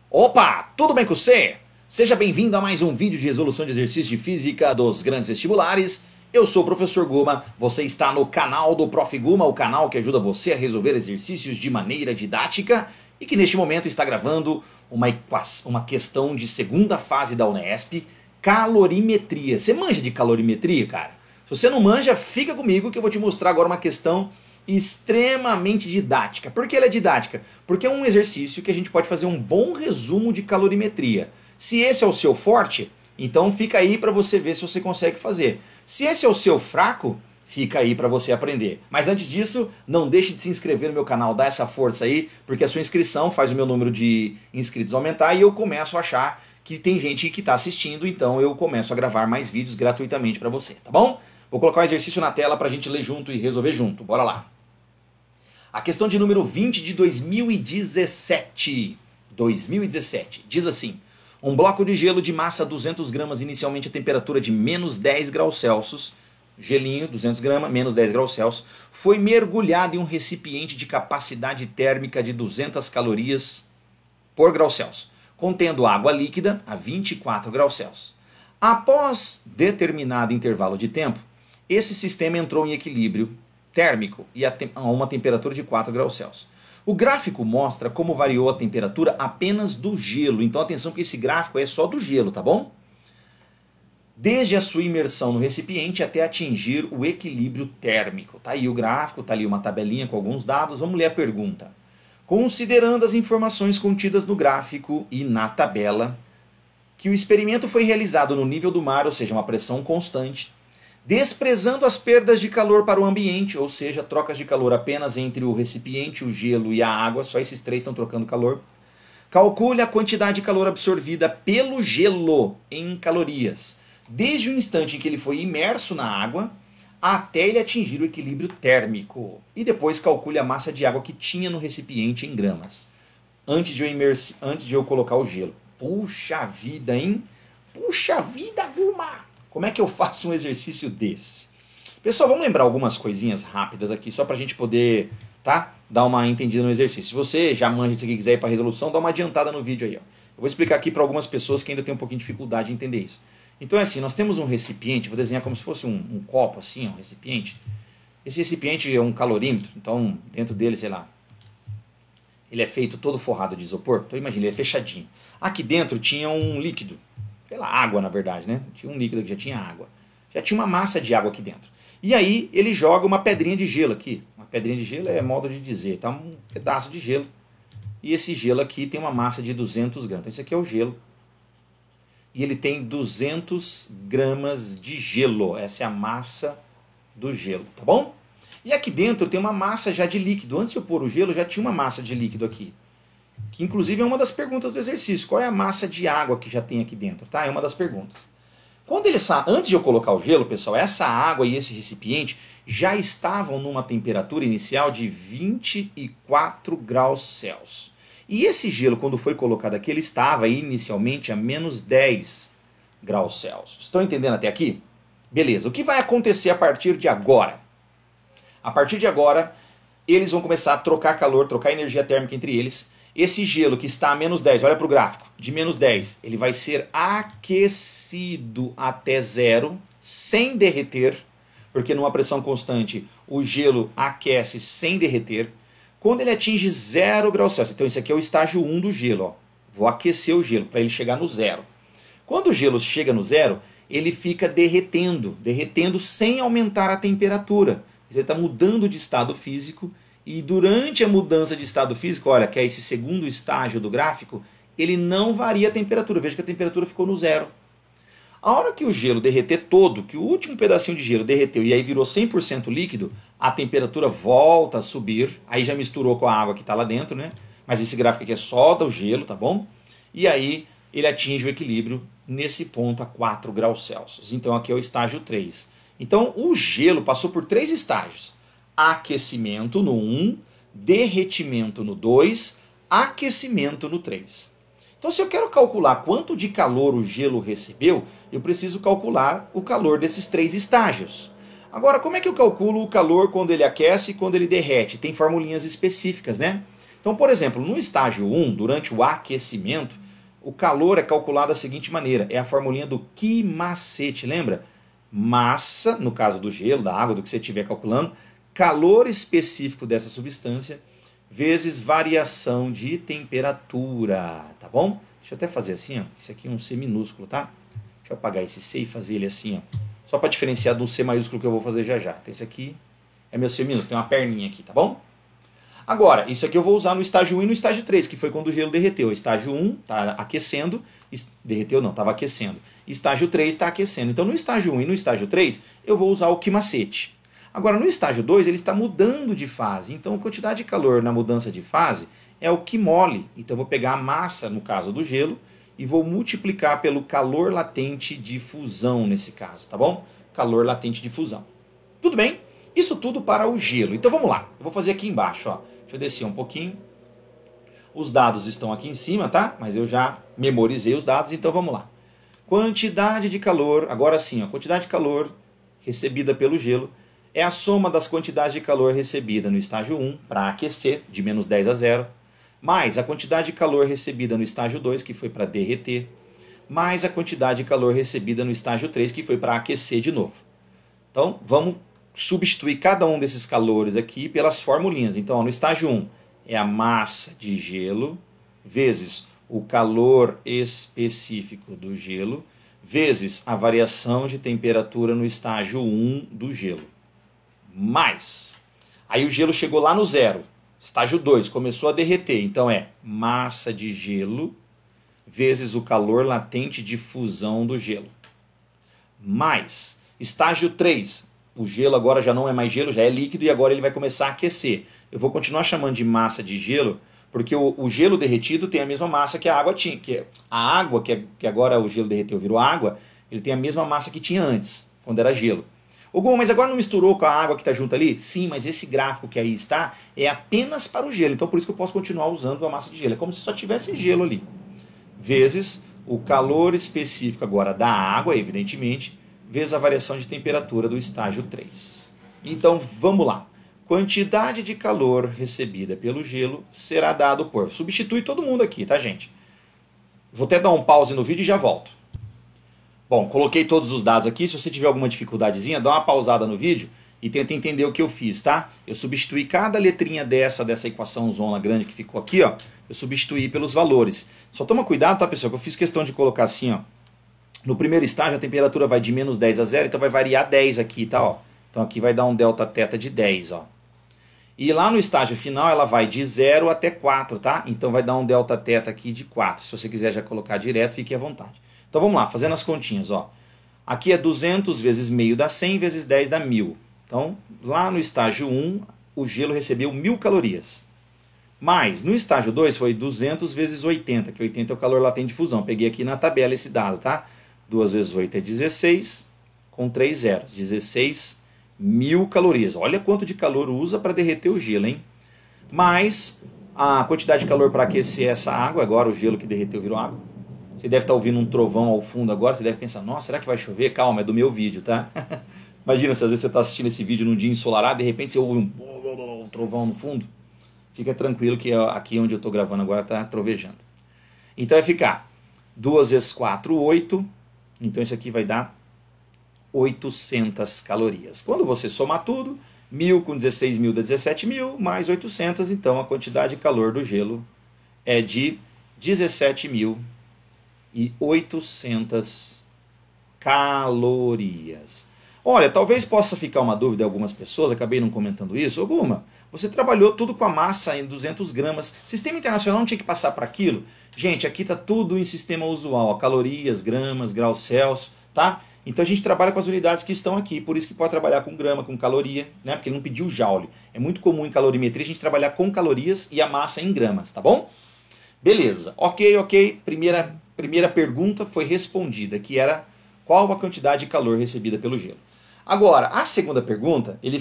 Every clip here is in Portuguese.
Opa, tudo bem com você? Seja bem-vindo a mais um vídeo de resolução de exercícios de física dos grandes vestibulares. Eu sou o professor Guma, você está no canal do Prof. Guma, o canal que ajuda você a resolver exercícios de maneira didática e que neste momento está gravando uma questão de segunda fase da Unesp, calorimetria. Você manja de calorimetria, cara? Se você não manja, fica comigo que eu vou te mostrar agora uma questão extremamente didática. Por que ela é didática? Porque é um exercício que a gente pode fazer um bom resumo de calorimetria. Se esse é o seu forte, então fica aí para você ver se você consegue fazer. Se esse é o seu fraco, fica aí para você aprender. Mas antes disso, não deixe de se inscrever no meu canal, dá essa força aí, porque a sua inscrição faz o meu número de inscritos aumentar e eu começo a achar que tem gente que está assistindo, então eu começo a gravar mais vídeos gratuitamente para você, tá bom? Vou colocar o exercício na tela para a gente ler junto e resolver junto. Bora lá! A questão de número 20 de 2017 diz assim: um bloco de gelo de massa 200 gramas, inicialmente a temperatura de menos 10 graus Celsius, gelinho 200 gramas, menos 10 graus Celsius, foi mergulhado em um recipiente de capacidade térmica de 200 calorias por grau Celsius, contendo água líquida a 24 graus Celsius. Após determinado intervalo de tempo, esse sistema entrou em equilíbrio térmico e a uma temperatura de 4 graus Celsius. O gráfico mostra como variou a temperatura apenas do gelo. Então atenção que esse gráfico é só do gelo, tá bom? Desde a sua imersão no recipiente até atingir o equilíbrio térmico. Tá aí o gráfico, tá ali uma tabelinha com alguns dados. Vamos ler a pergunta. Considerando as informações contidas no gráfico e na tabela, que o experimento foi realizado no nível do mar, ou seja, uma pressão constante, desprezando as perdas de calor para o ambiente, ou seja, trocas de calor apenas entre o recipiente, o gelo e a água, só esses três estão trocando calor. Calcule a quantidade de calor absorvida pelo gelo em calorias, desde o instante em que ele foi imerso na água até ele atingir o equilíbrio térmico. E depois calcule a massa de água que tinha no recipiente em gramas, antes de eu colocar o gelo. Puxa vida, hein? Puxa vida, Guma! Como é que eu faço um exercício desse? Pessoal, vamos lembrar algumas coisinhas rápidas aqui, só para a gente poder, tá, dar uma entendida no exercício. Se você já manja isso aqui e quiser ir para a resolução, dá uma adiantada no vídeo aí. Ó. Eu vou explicar aqui para algumas pessoas que ainda têm um pouquinho de dificuldade de entender isso. Então é assim, nós temos um recipiente, vou desenhar como se fosse um copo assim, um recipiente. Esse recipiente é um calorímetro, então dentro dele, sei lá, ele é feito todo forrado de isopor. Então imagina, ele é fechadinho. Aqui dentro tinha um líquido. Pela água, na verdade, né? Tinha um líquido que já tinha água. Já tinha uma massa de água aqui dentro. E aí ele joga uma pedrinha de gelo aqui. Uma pedrinha de gelo é modo de dizer, tá? Um pedaço de gelo. E esse gelo aqui tem uma massa de 200 gramas. Então esse aqui é o gelo. E ele tem 200 gramas de gelo. Essa é a massa do gelo, tá bom? E aqui dentro tem uma massa já de líquido. Antes de eu pôr o gelo, já tinha uma massa de líquido aqui. Que inclusive é uma das perguntas do exercício. Qual é a massa de água que já tem aqui dentro? Tá? É uma das perguntas. Antes de eu colocar o gelo, pessoal, essa água e esse recipiente já estavam numa temperatura inicial de 24 graus Celsius. E esse gelo, quando foi colocado aqui, ele estava inicialmente a menos 10 graus Celsius. Estão entendendo até aqui? Beleza. O que vai acontecer a partir de agora? A partir de agora, eles vão começar a trocar calor, trocar energia térmica entre eles. Esse gelo que está a menos 10, olha para o gráfico, de menos 10, ele vai ser aquecido até zero, sem derreter, porque numa pressão constante o gelo aquece sem derreter. Quando ele atinge 0 graus Celsius, então esse aqui é o estágio 1 do gelo, ó. Vou aquecer o gelo para ele chegar no zero. Quando o gelo chega no zero, ele fica derretendo sem aumentar a temperatura. Ele está mudando de estado físico. E durante a mudança de estado físico, olha, que é esse segundo estágio do gráfico, ele não varia a temperatura. Veja que a temperatura ficou no zero. A hora que o gelo derreter todo, que o último pedacinho de gelo derreteu e aí virou 100% líquido, a temperatura volta a subir. Aí já misturou com a água que está lá dentro, né? Mas esse gráfico aqui é só do gelo, tá bom? E aí ele atinge o equilíbrio nesse ponto a 4 graus Celsius. Então aqui é o estágio 3. Então o gelo passou por 3 estágios. Aquecimento no 1, derretimento no 2, aquecimento no 3. Então, se eu quero calcular quanto de calor o gelo recebeu, eu preciso calcular o calor desses 3 estágios. Agora, como é que eu calculo o calor quando ele aquece e quando ele derrete? Tem formulinhas específicas, né? Então, por exemplo, no estágio 1, durante o aquecimento, o calor é calculado da seguinte maneira, é a formulinha do Qui-macete, lembra? Massa, no caso do gelo, da água, do que você estiver calculando, calor específico dessa substância, vezes variação de temperatura, tá bom? Deixa eu até fazer assim, ó. Esse aqui é um C minúsculo, tá? Deixa eu apagar esse C e fazer ele assim, ó. Só para diferenciar do C maiúsculo que eu vou fazer já já. Então esse aqui é meu C minúsculo, tem uma perninha aqui, tá bom? Agora, isso aqui eu vou usar no estágio 1 e no estágio 3, que foi quando o gelo derreteu. Estágio 1 está aquecendo, derreteu não, estava aquecendo. Estágio 3 está aquecendo. Então no estágio 1 e no estágio 3 eu vou usar o Qui-macete. Agora no estágio 2 ele está mudando de fase, então a quantidade de calor na mudança de fase é o Qui-mole. Então eu vou pegar a massa, no caso do gelo, e vou multiplicar pelo calor latente de fusão nesse caso, tá bom? Calor latente de fusão. Tudo bem? Isso tudo para o gelo. Então vamos lá, eu vou fazer aqui embaixo, ó. Deixa eu descer um pouquinho. Os dados estão aqui em cima, tá? Mas eu já memorizei os dados, então vamos lá. Quantidade de calor, agora sim, a quantidade de calor recebida pelo gelo é a soma das quantidades de calor recebida no estágio 1, para aquecer, de menos 10 a 0, mais a quantidade de calor recebida no estágio 2, que foi para derreter, mais a quantidade de calor recebida no estágio 3, que foi para aquecer de novo. Então, vamos substituir cada um desses calores aqui pelas formulinhas. Então, ó, no estágio 1 é a massa de gelo, vezes o calor específico do gelo, vezes a variação de temperatura no estágio 1 do gelo. Mais. Aí o gelo chegou lá no zero. Estágio 2 começou a derreter. Então é massa de gelo vezes o calor latente de fusão do gelo. Mais. Estágio 3. O gelo agora já não é mais gelo, já é líquido e agora ele vai começar a aquecer. Eu vou continuar chamando de massa de gelo, porque o gelo derretido tem a mesma massa que a água tinha. A água, que agora o gelo derreteu virou água, ele tem a mesma massa que tinha antes, quando era gelo. Ô, Goma, mas agora não misturou com a água que está junto ali? Sim, mas esse gráfico que aí está é apenas para o gelo. Então por isso que eu posso continuar usando a massa de gelo. É como se só tivesse gelo ali. Vezes o calor específico agora da água, evidentemente, vezes a variação de temperatura do estágio 3. Então vamos lá. Quantidade de calor recebida pelo gelo será dado por... Substitui todo mundo aqui, tá, gente? Vou até dar um pause no vídeo e já volto. Bom, coloquei todos os dados aqui. Se você tiver alguma dificuldadezinha, dá uma pausada no vídeo e tenta entender o que eu fiz, tá? Eu substituí cada letrinha dessa equação zona grande que ficou aqui, ó. Eu substituí pelos valores. Só toma cuidado, tá, pessoal? Que eu fiz questão de colocar assim, ó. No primeiro estágio, a temperatura vai de menos 10 a 0, então vai variar 10 aqui, tá? Ó. Então aqui vai dar um delta θ de 10, ó. E lá no estágio final, ela vai de 0 até 4, tá? Então vai dar um delta θ aqui de 4. Se você quiser já colocar direto, fique à vontade. Então vamos lá, fazendo as continhas, ó. Aqui é 200 vezes meio dá 100 vezes 10 dá 1000. Então, lá no estágio 1, o gelo recebeu 1000 calorias. Mas, no estágio 2 foi 200 vezes 80, que 80 é o calor latente de fusão. Peguei aqui na tabela esse dado, tá? 2 vezes 8 é 16, com 3 zeros. 16.000 calorias. Olha quanto de calor usa para derreter o gelo, hein? Mais a quantidade de calor para aquecer essa água, agora o gelo que derreteu virou água. Você deve estar ouvindo um trovão ao fundo agora, você deve pensar, nossa, será que vai chover? Calma, é do meu vídeo, tá? Imagina se às vezes você está assistindo esse vídeo num dia ensolarado, de repente você ouve um trovão no fundo. Fica tranquilo que aqui onde eu estou gravando agora está trovejando. Então vai ficar 2 vezes 4, 8. Então isso aqui vai dar 800 calorias. Quando você somar tudo, 1000 com 16.000 dá 17.000, mais 800, então a quantidade de calor do gelo é de 17.800 calorias. Olha, talvez possa ficar uma dúvida em algumas pessoas, acabei não comentando isso. Alguma, você trabalhou tudo com a massa em 200 gramas. Sistema internacional não tinha que passar para aquilo? Gente, aqui está tudo em sistema usual, ó, calorias, gramas, graus Celsius, tá? Então a gente trabalha com as unidades que estão aqui, por isso que pode trabalhar com grama, com caloria, né? Porque ele não pediu joule. É muito comum em calorimetria a gente trabalhar com calorias e a massa em gramas, tá bom? Beleza, ok. Primeira pergunta foi respondida, que era qual a quantidade de calor recebida pelo gelo. Agora, a segunda pergunta, ele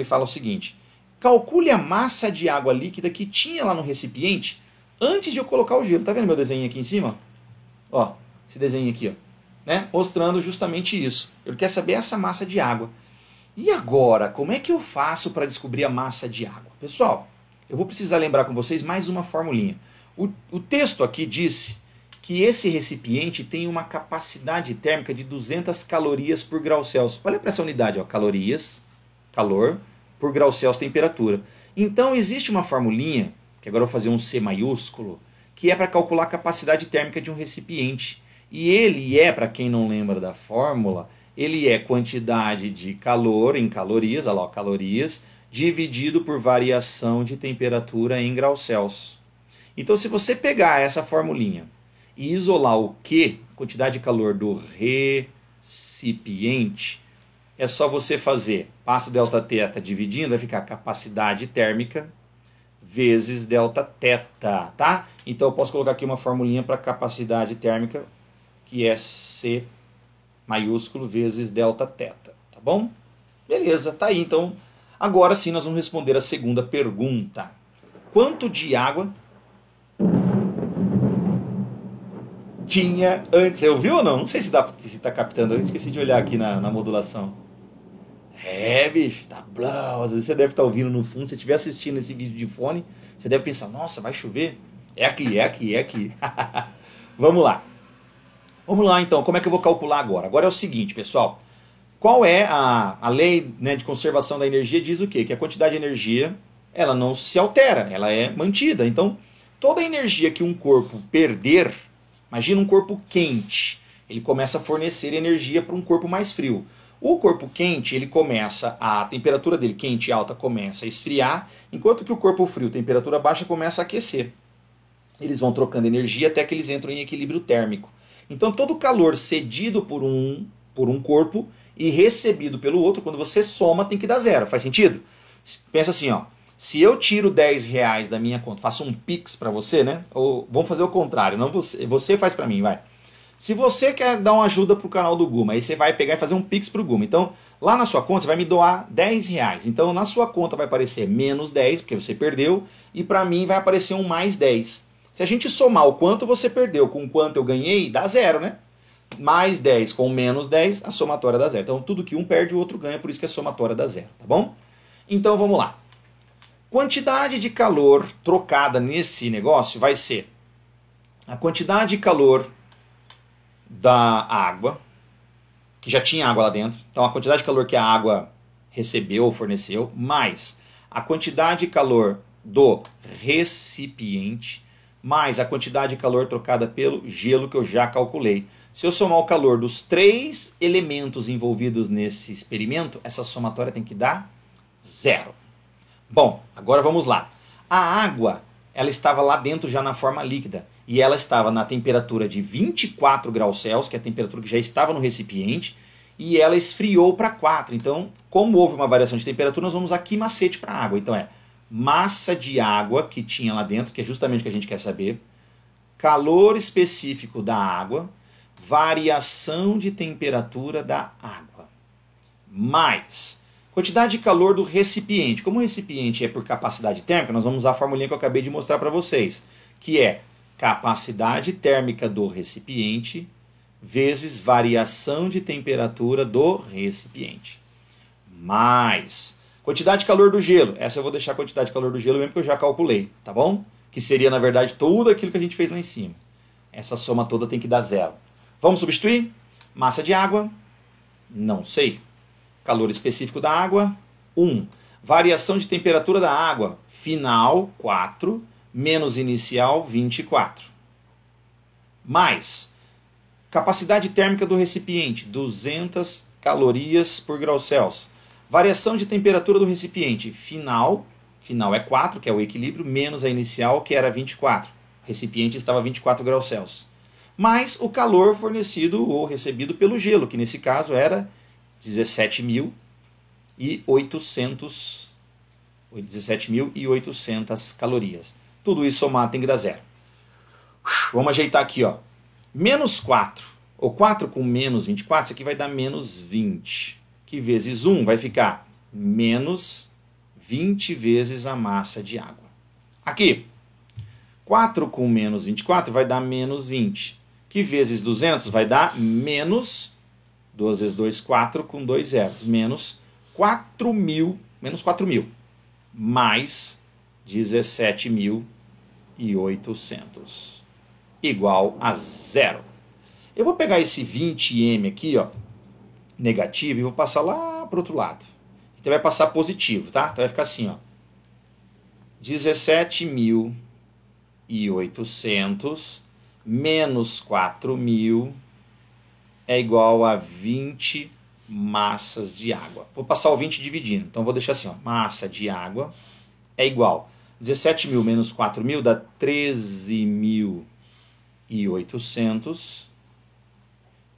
fala o seguinte: calcule a massa de água líquida que tinha lá no recipiente antes de eu colocar o gelo. Tá vendo meu desenho aqui em cima? Ó, esse desenho aqui, ó, né? Mostrando justamente isso. Ele quer saber essa massa de água. E agora, como é que eu faço para descobrir a massa de água? Pessoal, eu vou precisar lembrar com vocês mais uma formulinha. O texto aqui disse que esse recipiente tem uma capacidade térmica de 200 calorias por grau Celsius. Olha para essa unidade, ó, calorias, calor, por grau Celsius, temperatura. Então existe uma formulinha, que agora eu vou fazer um C maiúsculo, que é para calcular a capacidade térmica de um recipiente. E ele é, para quem não lembra da fórmula, ele é quantidade de calor em calorias, olha lá, calorias, dividido por variação de temperatura em graus Celsius. Então se você pegar essa formulinha e isolar o Q, a quantidade de calor do recipiente, é só você fazer, passa o Δθ dividindo, vai ficar capacidade térmica vezes Δθ, tá? Então eu posso colocar aqui uma formulinha para capacidade térmica, que é C maiúsculo vezes Δθ, tá bom? Beleza, tá aí. Então, agora sim nós vamos responder a segunda pergunta. Quanto de água tinha antes? Você ouviu ou não? Não sei se tá captando, eu esqueci de olhar aqui na modulação. É, bicho, tá bom. Às vezes você deve estar ouvindo no fundo, se você estiver assistindo esse vídeo de fone, você deve pensar, nossa, vai chover? É aqui, é aqui, é aqui. Vamos lá. Vamos lá então, como é que eu vou calcular agora? Agora é o seguinte, pessoal. Qual é a lei, né, de conservação da energia? Diz o quê? Que a quantidade de energia, ela não se altera, ela é mantida. Então, toda a energia que um corpo perder, imagina um corpo quente, ele começa a fornecer energia para um corpo mais frio. O corpo quente, ele começa, a temperatura dele, quente e alta, começa a esfriar, enquanto que o corpo frio, temperatura baixa, começa a aquecer. Eles vão trocando energia até que eles entram em equilíbrio térmico. Então todo o calor cedido por um corpo e recebido pelo outro, quando você soma, tem que dar zero. Faz sentido? Pensa assim, ó. Se eu tiro 10 reais da minha conta, faço um Pix para você, né? Ou vamos fazer o contrário, não você faz para mim, vai. Se você quer dar uma ajuda pro canal do Guma, aí você vai pegar e fazer um Pix pro Guma. Então, lá na sua conta, você vai me doar 10 reais. Então, na sua conta vai aparecer menos 10, porque você perdeu, e para mim vai aparecer um mais 10. Se a gente somar o quanto você perdeu com o quanto eu ganhei, dá zero, né? Mais 10 com menos 10, a somatória dá zero. Então, tudo que um perde, o outro ganha, por isso que a somatória dá zero, tá bom? Então, vamos lá. Quantidade de calor trocada nesse negócio vai ser a quantidade de calor da água, que já tinha água lá dentro, então a quantidade de calor que a água recebeu ou forneceu, mais a quantidade de calor do recipiente, mais a quantidade de calor trocada pelo gelo que eu já calculei. Se eu somar o calor dos 3 elementos envolvidos nesse experimento, essa somatória tem que dar zero. Bom, agora vamos lá. A água, ela estava lá dentro já na forma líquida. E ela estava na temperatura de 24 graus Celsius, que é a temperatura que já estava no recipiente, e ela esfriou para 4. Então, como houve uma variação de temperatura, nós vamos aqui macete para a água. Então é massa de água que tinha lá dentro, que é justamente o que a gente quer saber, calor específico da água, variação de temperatura da água, mais quantidade de calor do recipiente. Como o recipiente é por capacidade térmica, nós vamos usar a formulinha que eu acabei de mostrar para vocês, que é capacidade térmica do recipiente vezes variação de temperatura do recipiente. Mais quantidade de calor do gelo. Essa eu vou deixar a quantidade de calor do gelo mesmo que eu já calculei, tá bom? Que seria, na verdade, tudo aquilo que a gente fez lá em cima. Essa soma toda tem que dar zero. Vamos substituir? Massa de água? Não sei. Calor específico da água? 1. Variação de temperatura da água? Final, 4. Menos inicial, 24. Mais capacidade térmica do recipiente, 200 calorias por grau Celsius. Variação de temperatura do recipiente, final é 4, que é o equilíbrio, menos a inicial, que era 24. O recipiente estava a 24 graus Celsius. Mais o calor fornecido ou recebido pelo gelo, que nesse caso era 17.800 calorias. Tudo isso somado tem que dar zero. Vamos ajeitar aqui, ó. Menos 4, ou 4 com menos 24, isso aqui vai dar menos 20. Que vezes 1 vai ficar menos 20 vezes a massa de água. Aqui, 4 com menos 24 vai dar menos 20. Que vezes 200 vai dar menos 2 vezes 2, 4 com 2 zeros. Menos 4.000. Mais 17.800 igual a zero. Eu vou pegar esse 20m aqui, ó, negativo, e vou passar lá para o outro lado. Então vai passar positivo, tá? Então vai ficar assim, ó. 17.800 menos 4.000 é igual a 20 massas de água. Vou passar o 20 dividindo. Então vou deixar assim, ó. Massa de água é igual. 17.000 menos 4.000 dá 13.800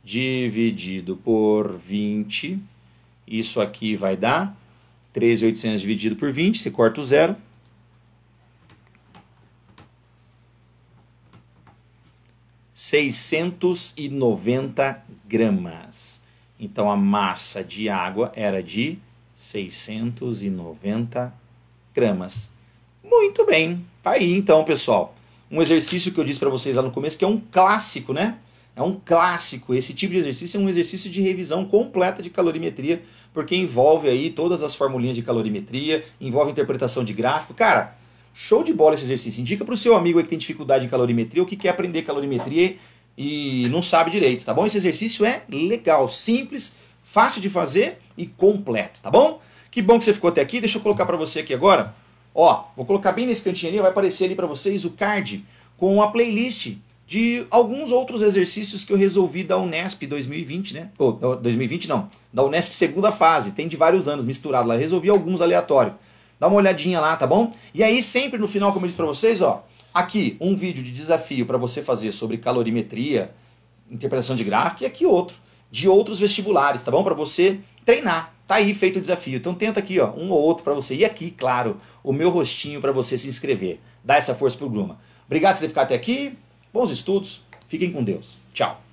dividido por 20. Isso aqui vai dar 13.800 dividido por 20. Você corta o zero. 690 gramas. Então a massa de água era de 690 gramas. Muito bem. Tá aí então, pessoal. Um exercício que eu disse para vocês lá no começo que é um clássico, né? É um clássico. Esse tipo de exercício é um exercício de revisão completa de calorimetria, porque envolve aí todas as formulinhas de calorimetria, envolve interpretação de gráfico. Cara, show de bola esse exercício. Indica para o seu amigo aí que tem dificuldade em calorimetria ou que quer aprender calorimetria e não sabe direito, tá bom? Esse exercício é legal, simples, fácil de fazer e completo, tá bom? Que bom que você ficou até aqui. Deixa eu colocar para você aqui agora. Ó, vou colocar bem nesse cantinho ali, vai aparecer ali para vocês o card com a playlist de alguns outros exercícios que eu resolvi da Unesp 2020, né? Ou, 2020 não, da Unesp segunda fase, tem de vários anos misturado lá, resolvi alguns aleatórios. Dá uma olhadinha lá, tá bom? E aí sempre no final, como eu disse pra vocês, ó, aqui um vídeo de desafio para você fazer sobre calorimetria, interpretação de gráfico, e aqui outro, de outros vestibulares, tá bom? Para você treinar. Tá aí feito o desafio. Então tenta aqui, ó, um ou outro para você. E aqui, claro, o meu rostinho para você se inscrever. Dá essa força pro Gruma. Obrigado por ter ficado até aqui. Bons estudos. Fiquem com Deus. Tchau.